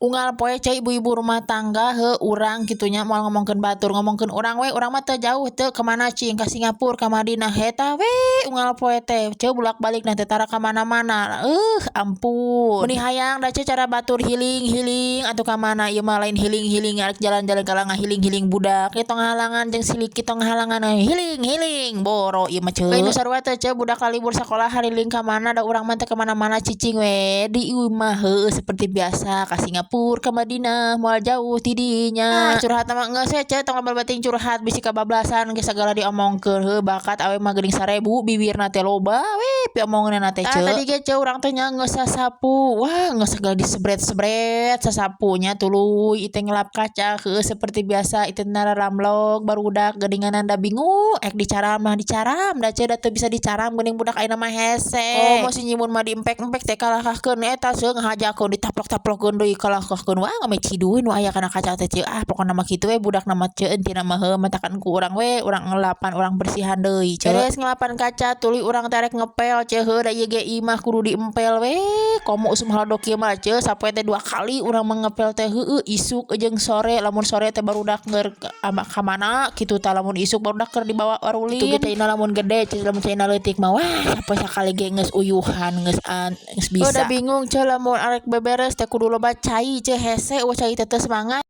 Unggal poe cai ibu-ibu rumah tangga urang kitunya moal ngomongkeun batur ngomongkeun urang we urang mah teu jauh teu ka mana cing ka Singapura ka Madinah eta we unggal poe teh ceu bulak-balik teh tara ka mana-mana ampun meuni hayang da ceu cara batur hiling-hiling atuh ka mana ieu mah lain hiling-hiling arek jalan-jalan kala ngahiling-hiling budak kitong halangan jeung silik kitong halangan hiling-hiling boro ieu mah ceu nu sarua teh ceu budak libur sakolah hariling ka mana da urang mah teh ka mana-mana cicing we di ieu mah seperti biasa ka Singapura ke Madinah moal jauh tidinya curhat mah geus we ceu tong bating curhat bisi kabablasan geus sagala diomongkeun bakat awe mah geuning 1000 bibirna teh loba we piomonganna teh ceu tadi ge ceu urang teh nya geus sasapu wah geus sagala disebret-sebret sasapunya tuluy iteu ngelap kaca seperti biasa iteu nararamlog barudak geuninganan da bingung dicaram mah dicaram da ceu da teu bisa dicaram geuning budak ayeuna mah hese mosi nyimun mah diempek-empek teh kalahkahkeun eta seueur ngahajakeun ditaplok-taplokkeun deui kalahkahkeun wah ngame ciduy nu aya kana kaca teh ceu pokona mah kitu we budak na mah ceu entina mah matakan ku urang we urang ngelapan urang bersihan deui ceu beres ngelapan kaca tuluy urang teh rek ngepel ceu da ieu ge imah kudu diempel we komo usum halodo kieu mah ceu sapoe teh 2 kali urang mah ngepel teh isuk jeung sore lamun sore teh barudak ngeur ka mana kitu tah lamun isuk barudak keur dibawa warulin kitu ge caina lamun gede ceu lamun caina leutik mah wah sapoe sakali ge geus uyuhan geus bisa udah bingung ceu lamun arek beberes teh kudu loba cai ceu hese cai teh teu semangat